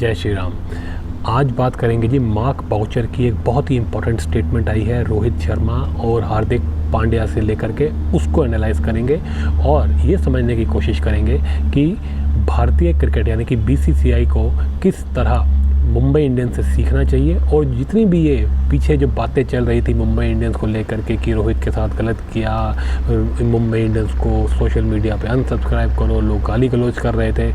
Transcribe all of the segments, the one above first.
जय श्री राम। आज बात करेंगे जी मार्क बाउचर की। एक बहुत ही इम्पोर्टेंट स्टेटमेंट आई है रोहित शर्मा और हार्दिक पांड्या से लेकर के, उसको एनालाइज करेंगे और ये समझने की कोशिश करेंगे कि भारतीय क्रिकेट यानी कि बीसीसीआई को किस तरह मुंबई इंडियंस से सीखना चाहिए। और जितनी भी ये पीछे जो बातें चल रही थी मुंबई इंडियंस को लेकर के कि रोहित के साथ गलत किया, मुंबई इंडियंस को सोशल मीडिया पे अनसब्सक्राइब करो, लोग गाली गलौज कर रहे थे,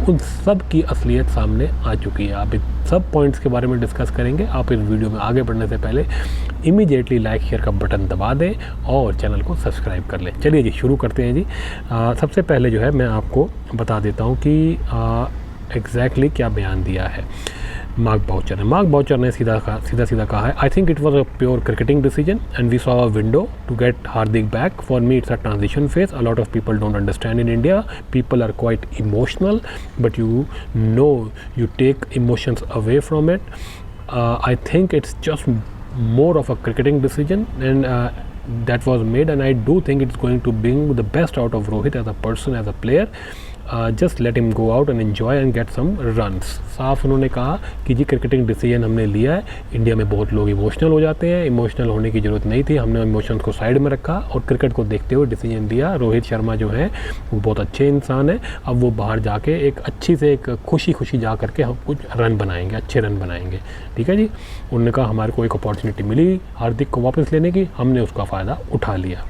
उन सब की असलियत सामने आ चुकी है। आप सब पॉइंट्स के बारे में डिस्कस करेंगे। आप इस वीडियो में आगे बढ़ने से पहले इमीडिएटली लाइक शेयर का बटन दबा दें और चैनल को सब्सक्राइब कर लें। चलिए जी शुरू करते हैं जी। सबसे पहले जो है मैं आपको बता देता हूँ कि एग्जैक्टली क्या बयान दिया है मार्क बाउचर ने सीधा कहा है, I think it was a pure cricketing decision and we saw a window to get Hardik back. For me it's a transition phase. A lot of people don't understand in India, people are quite emotional but you take emotions away from it. I think it's just more of a cricketing decision and that was made, and I do think it's going to bring the best out of Rohit as a person, as a player. Just let him go out and enjoy and get some runs. साफ उन्होंने कहा कि जी cricketing decision हमने लिया है। India में बहुत लोग इमोशनल हो जाते हैं, इमोशनल होने की ज़रूरत नहीं थी, हमने इमोशंस को साइड में रखा और क्रिकेट को देखते हुए डिसीजन लिया। रोहित शर्मा जो है वो बहुत अच्छे इंसान है, अब वो बाहर जाके एक अच्छी से एक खुशी जा करके हम कुछ रन बनाएंगे, अच्छे रन बनाएंगे। ठीक है जी। उन्होंने कहा हमारे को एक अपॉर्चुनिटी मिली हार्दिक को वापस लेने की, हमने उसका फ़ायदा उठा लिया।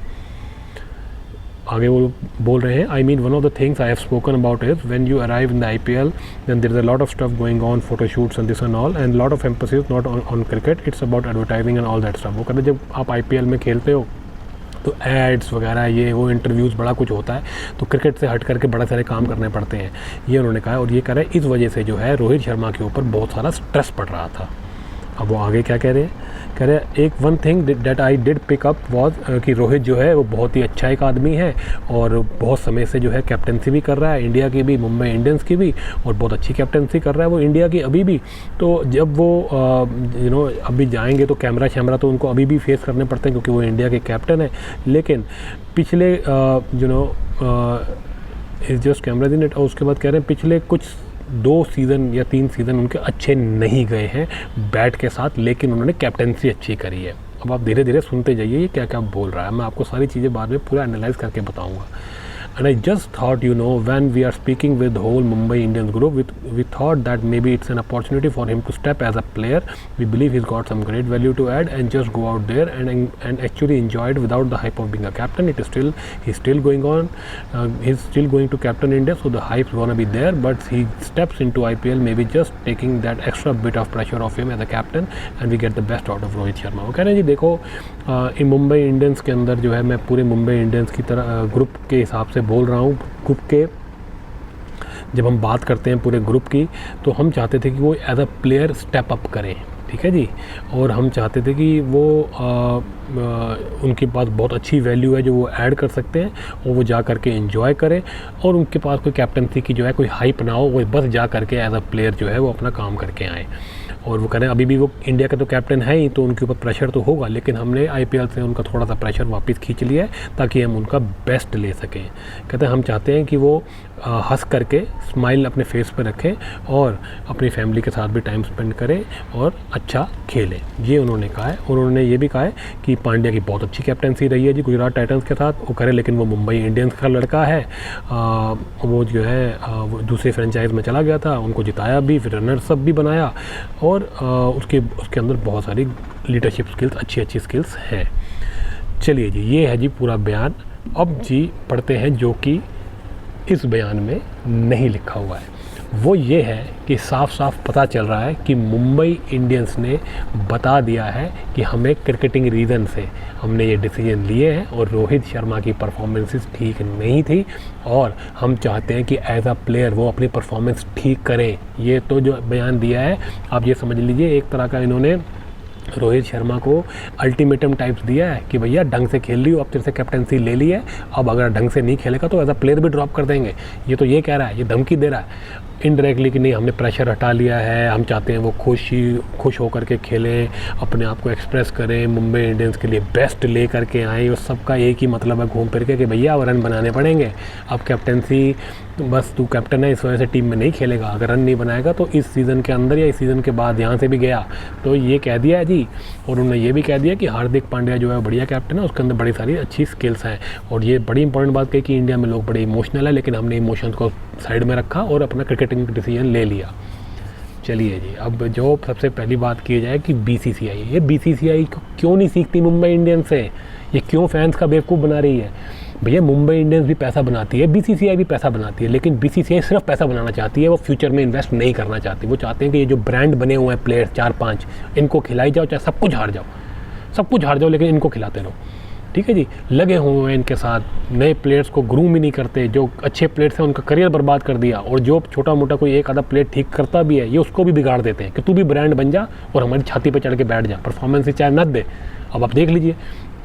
आगे वो बोल रहे हैं, I mean one of the things I have spoken about is when you arrive in the IPL then there is a lot of stuff going on, photoshoots and this and all and lot of emphasis not on cricket, it's about advertising and all that stuff. वो कहते हैं जब आप IPL में खेलते हो तो ads वगैरह ये वो इंटरव्यूज़ बड़ा कुछ होता है, तो क्रिकेट से हट करके बड़े सारे काम करने पड़ते हैं, ये उन्होंने कहा। और ये कह रहे हैं इस वजह से जो है रोहित शर्मा के ऊपर बहुत सारा स्ट्रेस पड़ रहा था। अब वो आगे क्या कह रहे हैं, कह रहे हैं एक one thing that I did pick up was कि रोहित जो है वो बहुत ही अच्छा एक आदमी है और बहुत समय से जो है कैप्टनसी भी कर रहा है, इंडिया की भी, मुंबई इंडियंस की भी, और बहुत अच्छी कैप्टनसी कर रहा है वो इंडिया की अभी भी। तो जब वो अभी जाएंगे तो कैमरा तो उनको अभी भी फेस करने पड़ते हैं क्योंकि वो इंडिया के कैप्टन है। लेकिन पिछले जस्ट कैमरा दिन और उसके बाद कह रहे हैं पिछले कुछ 2 सीज़न या 3 सीज़न उनके अच्छे नहीं गए हैं बैट के साथ, लेकिन उन्होंने कैप्टनसी अच्छी करी है। अब आप धीरे धीरे सुनते जाइए ये क्या क्या बोल रहा है, मैं आपको सारी चीज़ें बाद में पूरा एनालाइज करके बताऊंगा। And I just thought, when we are speaking with the whole Mumbai Indians group, we thought that maybe it's an opportunity for him to step as a player. We believe he's got some great value to add and just go out there and actually enjoy it without the hype of being a captain. He's still going on. He's still going to captain India, so the hype's gonna be there. But he steps into IPL, maybe just taking that extra bit of pressure off him as a captain, and we get the best out of Rohit Sharma. वो कह रहे हैं जी देखो Mumbai Indians के अंदर जो है मैं पूरे मुंबई इंडियंस की तरह ग्रुप के हिसाब से बोल रहा हूँ। ग्रुप के जब हम बात करते हैं पूरे ग्रुप की तो हम चाहते थे कि वो as a player step up करें, ठीक है जी। और हम चाहते थे कि वो उनके पास बहुत अच्छी वैल्यू है जो वो ऐड कर सकते हैं और वो जा करके एंजॉय करें और उनके पास कोई कैप्टनसी की जो है कोई हाइप ना हो, वो बस जा करके एज अ प्लेयर जो है वो अपना काम करके आए। और वो कह रहे हैं अभी भी वो इंडिया का तो कैप्टन है ही, तो उनके ऊपर प्रेशर तो होगा, लेकिन हमने आईपीएल से उनका थोड़ा सा प्रेशर वापस खींच लिया है ताकि हम उनका बेस्ट ले सकें। कहते हैं हम चाहते हैं कि वो हंस करके स्माइल अपने फेस पर रखें और अपनी फैमिली के साथ भी टाइम स्पेंड करें और अच्छा खेलें, ये उन्होंने कहा है। और उन्होंने ये भी कहा है कि पांड्या की बहुत अच्छी कैप्टनसी रही है जी गुजरात टाइटंस के साथ, वो करें, लेकिन वो मुंबई इंडियंस का लड़का है, वो जो है वो दूसरे फ्रेंचाइज में चला गया था, उनको जिताया भी, फिर रनर्स अप भी बनाया और उसके अंदर बहुत सारी लीडरशिप स्किल्स, अच्छी स्किल्स हैं। चलिए जी ये है जी पूरा बयान। अब जी पढ़ते हैं जो कि इस बयान में नहीं लिखा हुआ है। वो ये है कि साफ पता चल रहा है कि मुंबई इंडियंस ने बता दिया है कि हमें क्रिकेटिंग रीज़न से हमने ये डिसीजन लिए हैं और रोहित शर्मा की परफॉर्मेंसेस ठीक नहीं थी और हम चाहते हैं कि एज अ प्लेयर वो अपनी परफॉर्मेंस ठीक करें। ये तो जो बयान दिया है आप ये समझ लीजिए एक तरह का इन्होंने रोहित शर्मा को अल्टीमेटम टाइप्स दिया है कि भैया ढंग से खेल लियो, अब तेरे से कैप्टनसी ले ली है, अब अगर ढंग से नहीं खेलेगा तो एज अ प्लेयर भी ड्रॉप कर देंगे। ये तो ये कह रहा है, ये धमकी दे रहा है। इनडायरेक्टली कि नहीं हमने प्रेशर हटा लिया है, हम चाहते हैं वो खुश होकर के खेलें, अपने आप को एक्सप्रेस करें, मुंबई इंडियंस के लिए बेस्ट ले करके आएँ। उस सबका एक ही मतलब है घूम फिर के कि भैया अब रन बनाने पड़ेंगे। अब कैप्टेंसी बस तू कैप्टन है इस वजह से टीम में नहीं खेलेगा, अगर रन नहीं बनाएगा तो इस सीज़न के अंदर या इस सीज़न के बाद यहाँ से भी गया तो ये कह दिया है जी। और उन्होंने ये भी कह दिया कि हार्दिक पांड्या जो है बढ़िया कैप्टन है, उसके अंदर बड़ी सारी अच्छी स्किल्स हैं। और ये बड़ी इंपॉर्टेंट बात कही कि इंडिया में लोग बड़े इमोशनल है, लेकिन हमने इमोशंस को साइड में रखा और अपना क्रिकेटिंग डिसीजन ले लिया। चलिए जी, अब जो सबसे पहली बात की जाए कि बीसीसीआई, ये बीसीसीआई क्यों नहीं सीखती मुंबई इंडियंस से, ये क्यों फैंस का बेवकूफ़ बना रही है। भैया मुंबई इंडियंस भी पैसा बनाती है, बीसीसीआई भी पैसा बनाती है, लेकिन बीसीसीआई सिर्फ पैसा बनाना चाहती है, वो फ्यूचर में इन्वेस्ट नहीं करना चाहती। वो चाहते हैं कि ये जो ब्रांड बने हुए हैं प्लेयर्स 4-5, इनको खिलाई जाओ, चाहे सब कुछ हार जाओ, लेकिन इनको खिलाते रहो। ठीक है जी, लगे हुए हैं इनके साथ, नए प्लेयर्स को ग्रूम ही नहीं करते, जो अच्छे प्लेयर्स हैं उनका करियर बर्बाद कर दिया, और जो छोटा मोटा कोई एक आधा प्लेयर ठीक करता भी है ये उसको भी बिगाड़ देते हैं कि तू भी ब्रांड बन जा और हमारी छाती पे चढ़ के बैठ जा, परफॉर्मेंस ही चाहे न दे। अब आप देख लीजिए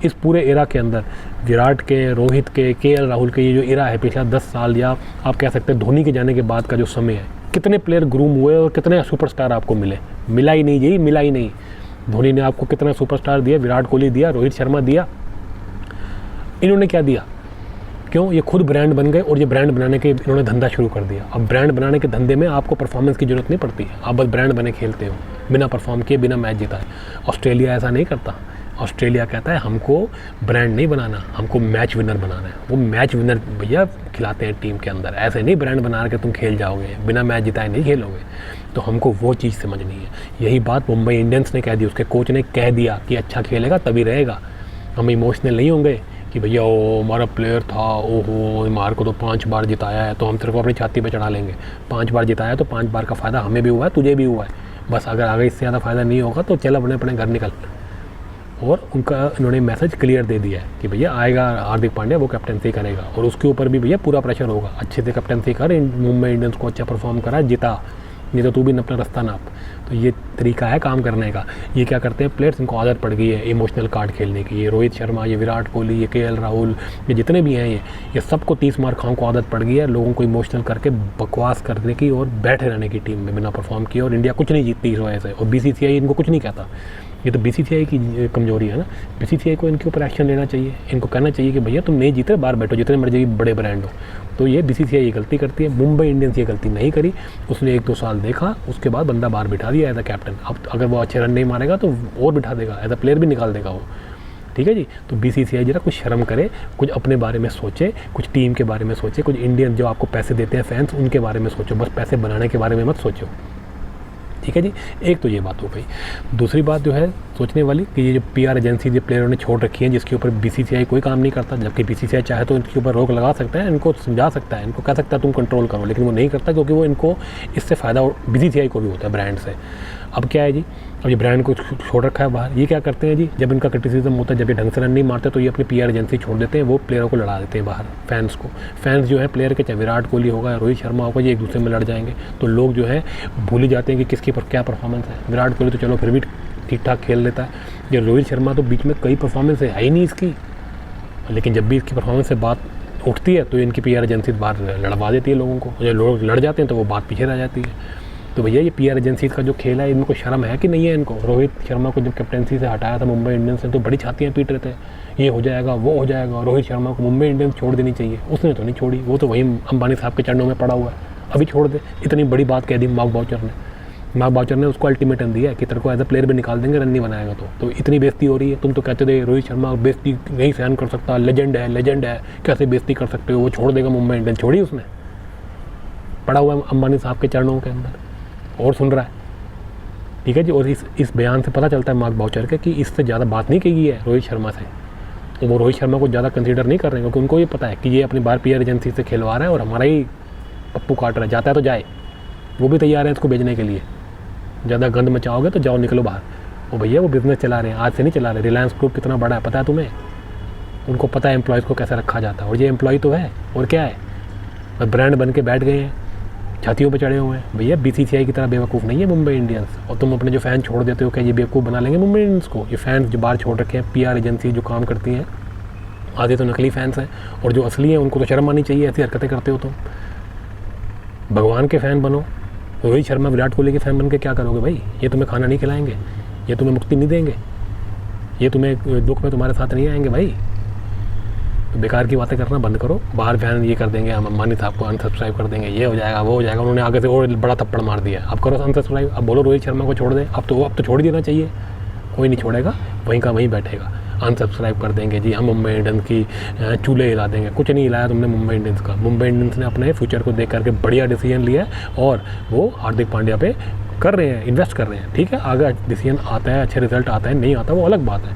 इस पूरे एरा के अंदर विराट के, रोहित के, केएल राहुल के, ये जो एरा है पिछला 10 साल या आप कह सकते हैं धोनी के जाने के बाद का जो समय है, कितने प्लेयर ग्रूम हुए और कितने सुपरस्टार आपको मिला ही नहीं। धोनी ने आपको कितना सुपरस्टार दिया, विराट कोहली दिया, रोहित शर्मा दिया, इन्होंने क्या दिया? क्यों? ये खुद ब्रांड बन गए और ये ब्रांड बनाने के इन्होंने धंधा शुरू कर दिया। अब ब्रांड बनाने के धंधे में आपको परफॉर्मेंस की ज़रूरत नहीं पड़ती है, आप बस ब्रांड बने खेलते हो बिना परफॉर्म किए, बिना मैच जिताए। ऑस्ट्रेलिया ऐसा नहीं करता। ऑस्ट्रेलिया कहता है हमको ब्रांड नहीं बनाना, हमको मैच विनर बनाना है। वो मैच विनर भैया खिलाते हैं टीम के अंदर, ऐसे नहीं ब्रांड बना के तुम खेल जाओगे, बिना मैच जिताए नहीं खेलोगे। तो हमको वो चीज़ समझनी है। यही बात मुंबई इंडियंस ने कह दी, उसके कोच ने कह दिया कि अच्छा खेलेगा तभी रहेगा। हम इमोशनल नहीं होंगे कि भैया ओ हमारा प्लेयर था, ओहो हमारे को तो 5 बार जिताया है, तो हम तेरे को अपनी छाती पे चढ़ा लेंगे। 5 बार जिताया तो 5 बार का फ़ायदा हमें भी हुआ है, तुझे भी हुआ है, बस अगर आगे इससे ज़्यादा फ़ायदा नहीं होगा तो चल अपने घर निकल। और उनका इन्होंने मैसेज क्लियर दे दिया है कि भैया आएगा हार्दिक पांड्या, वो कैप्टनसी करेगा, और उसके ऊपर भी भैया पूरा प्रेशर होगा, अच्छे से कैप्टनसी कर, मुंबई इंडियंस को अच्छा परफॉर्म करा, जिता, नहीं तो तू भी अपना रास्ता नाप। तो ये तरीका है काम करने का। ये क्या करते हैं प्लेयर्स, इनको आदत पड़ गई है इमोशनल कार्ड खेलने की। ये रोहित शर्मा, ये विराट कोहली, ये केएल राहुल, ये जितने भी हैं ये सबको 30 मार खाओं को आदत पड़ गई है लोगों को इमोशनल करके बकवास करने की और बैठे रहने की टीम में बिना परफॉर्म किए, और इंडिया कुछ नहीं जीतती इस वजह से। और बीसीसीआई इनको कुछ नहीं कहता, ये तो बीसीसीआई की कमजोरी है ना। बीसीसीआई को इनके ऊपर एक्शन लेना चाहिए, इनको कहना चाहिए कि भैया तुम नहीं जीते बाहर बैठो, जितने मर्जी बड़े ब्रांड हो। तो ये बीसीसीआई ये गलती करती है, मुंबई इंडियंस ये गलती नहीं करी। उसने 1-2 साल देखा, उसके बाद बंदा बाहर बिठा दिया एज अ कैप्टन। अब अगर वो अच्छे रन नहीं मारेगा तो और बिठा देगा, एज अ प्लेयर भी निकाल देगा वो। ठीक है जी, तो बीसीसीआई जरा कुछ शर्म करे, कुछ अपने बारे में सोचे, कुछ टीम के बारे में सोचे, कुछ इंडियन जो आपको पैसे देते हैं फैंस उनके बारे में सोचो, बस पैसे बनाने के बारे में मत सोचो। ठीक है जी, एक तो ये बात हो गई। दूसरी बात जो है सोचने वाली कि ये जो पीआर एजेंसी जो प्लेयरों ने छोड़ रखी है, जिसके ऊपर बीसीसीआई कोई काम नहीं करता, जबकि बीसीसीआई चाहे तो इनके ऊपर रोक लगा सकता है, इनको समझा सकता है, इनको कह सकता है तुम कंट्रोल करो, लेकिन वो नहीं करता क्योंकि वो इनको इससे फ़ायदा बीसीसीआई को भी होता है ब्रांड से। अब क्या है जी, अब ये ब्रांड को छोड़ रखा है बाहर। ये क्या करते हैं जी, जब इनका क्रिटिसिज्म होता है, जब ये ढंग से रन नहीं मारते तो ये अपनी पीआर एजेंसी छोड़ देते हैं, वो प्लेयरों को लड़ा देते हैं बाहर, फैंस को। फैंस जो है प्लेयर के, चाहे विराट कोहली होगा या रोहित शर्मा होगा, ये एक दूसरे में लड़ जाएंगे, तो लोग जो है भूल ही जाते हैं कि किसकी क्या परफॉर्मेंस है। विराट कोहली तो चलो फिर भी ठीक ठाक खेल लेता है, ये रोहित शर्मा तो बीच में कई परफॉर्मेंस है ही नहीं इसकी, लेकिन जब भी इसकी परफॉर्मेंस से बात उठती है तो इनकी पीआर एजेंसी बाहर लड़वा देती है लोगों को। जब लोग लड़ जाते हैं तो वो बात पीछे रह जाती है। तो भैया ये पीआर एजेंसी का जो खेल है, इनको शर्म है कि नहीं है इनको? रोहित शर्मा को जब कैप्टनसी से हटाया था मुंबई इंडियंस ने तो बड़ी छातियाँ पीट रहे थे, ये हो जाएगा वो हो जाएगा, रोहित शर्मा को मुंबई इंडियंस छोड़ देनी चाहिए। उसने तो नहीं छोड़ी, वो तो वहीं अंबानी साहब के चरणों में पड़ा हुआ है, अभी छोड़ दे। इतनी बड़ी बात कह दी मार्क बाउचर ने उसको अल्टीमेटम दिया कि तेरे को एज अ प्लेयर भी निकाल देंगे रन नहीं बनाएगा तो इतनी बेइज्जती हो रही है। तुम तो कहते थे रोहित शर्मा बेइज्जती नहीं सहन कर सकता, लेजेंड है, कैसे बेइज्जती कर सकते हो, वो छोड़ देगा मुंबई इंडियंस। छोड़ी उसने, पड़ा हुआ है अंबानी साहब के चरणों के अंदर और सुन रहा है। ठीक है जी, और इस बयान से पता चलता है मार्क बाउचर के कि इससे ज़्यादा बात नहीं की गई है रोहित शर्मा से। वो रोहित शर्मा को ज़्यादा कंसीडर नहीं कर रहे हैं क्योंकि उनको ये पता है कि ये अपनी बार पीआर एजेंसी से खिलवा रहा है और हमारा ही पप्पू काट रहा है। जाता है तो जाए, वो भी तैयार है इसको भेजने के लिए। ज़्यादा गंद मचाओगे तो जाओ निकलो बाहर। वो भैया वो बिज़नेस चला रहे हैं, आज से नहीं चला रहे। रिलायंस ग्रुप कितना बड़ा है पता है तुम्हें? उनको पता है एम्प्लॉयज़ को कैसे रखा जाता है, और ये एम्प्लॉय तो है और क्या है, बस ब्रांड बन के बैठ गए हैं, छातियों पे चढ़े हुए हैं। भैया बीसीसीआई की तरह बेवकूफ़ नहीं है मुंबई इंडियंस। और तुम अपने जो फ़ैन छोड़ देते हो क्या ये बेवकूफ़ बना लेंगे मुंबई इंडियंस को? ये फ़ैन जो बाहर छोड़ रखे हैं, पीआर एजेंसी जो काम करती हैं, आधे तो नकली फ़ैंस हैं और जो असली हैं उनको तो शर्म आनी चाहिए, ऐसी हरकतें करते हो तुम। भगवान के फ़ैन बनो। रोहित शर्मा विराट कोहली के फ़ैन बन के क्या करोगे भाई? ये तुम्हें खाना नहीं खिलाएंगे, ये तुम्हें मुक्ति नहीं देंगे, ये तुम्हें दुख में तुम्हारे साथ नहीं आएंगे भाई। तो बेकार की बातें करना बंद करो। बाहर फैन ये कर देंगे, हम अम्बानी साहब को अनसब्सक्राइब कर देंगे, ये हो जाएगा वो हो जाएगा। उन्होंने आगे से और बड़ा थप्पड़ मार दिया, अब करो अनसब्सक्राइब। अब बोलो रोहित शर्मा को छोड़ दें, अब तो छोड़ देना चाहिए। कोई नहीं छोड़ेगा, वहीं का वहीं बैठेगा। अनसब्सक्राइब कर देंगे जी, हम मुंबई इंडियंस की चूल्हे हिला देंगे। कुछ नहीं हिलाया तुमने मुंबई इंडियंस का। मुंबई इंडियंस ने अपने फ्यूचर को देख करके बढ़िया डिसीजन लिया है और वो हार्दिक पांड्या पे कर रहे हैं, इन्वेस्ट कर रहे हैं। ठीक है, आगे डिसीजन आता है, अच्छे रिजल्ट आता है, नहीं आता वो अलग बात है,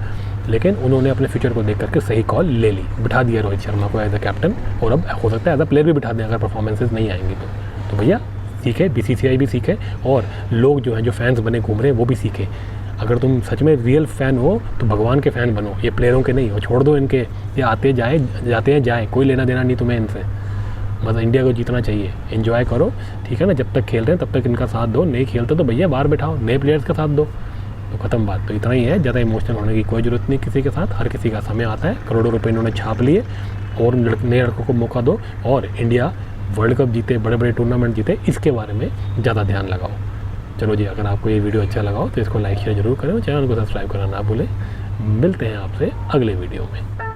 लेकिन उन्होंने अपने फ्यूचर को देख करके सही कॉल ले ली, बिठा दिया रोहित शर्मा को एज अ कैप्टन। और अब हो सकता है एज अ प्लेयर भी बिठा दें अगर परफॉर्मेंसेज नहीं आएंगी तो भैया सीखे, BCCI भी सीखे और लोग जो हैं जो फैंस बने घूम रहे हैं वो भी सीखे। अगर तुम सच में रियल फ़ैन हो तो भगवान के फ़ैन बनो, ये प्लेयरों के नहीं हो। छोड़ दो इनके, ये आते जाते हैं जाए, कोई लेना देना नहीं तुम्हें इनसे। मतलब इंडिया को जीतना चाहिए, एंजॉय करो, ठीक है ना। जब तक खेल रहे हैं तब तक इनका साथ दो, नहीं खेलते तो भैया बाहर बैठाओ, नए प्लेयर्स का साथ दो, तो ख़त्म बात। तो इतना ही है, ज़्यादा इमोशनल होने की कोई ज़रूरत नहीं किसी के साथ। हर किसी का समय आता है, करोड़ों रुपए इन्होंने छाप लिए और नए लड़कों को मौका दो और इंडिया वर्ल्ड कप जीते, बड़े बड़े टूर्नामेंट जीते, इसके बारे में ज़्यादा ध्यान लगाओ। चलो जी, अगर आपको ये वीडियो अच्छा लगा हो तो इसको लाइक शेयर जरूर करें और चैनल को सब्सक्राइब करना ना भूलें। मिलते हैं आपसे अगले वीडियो में।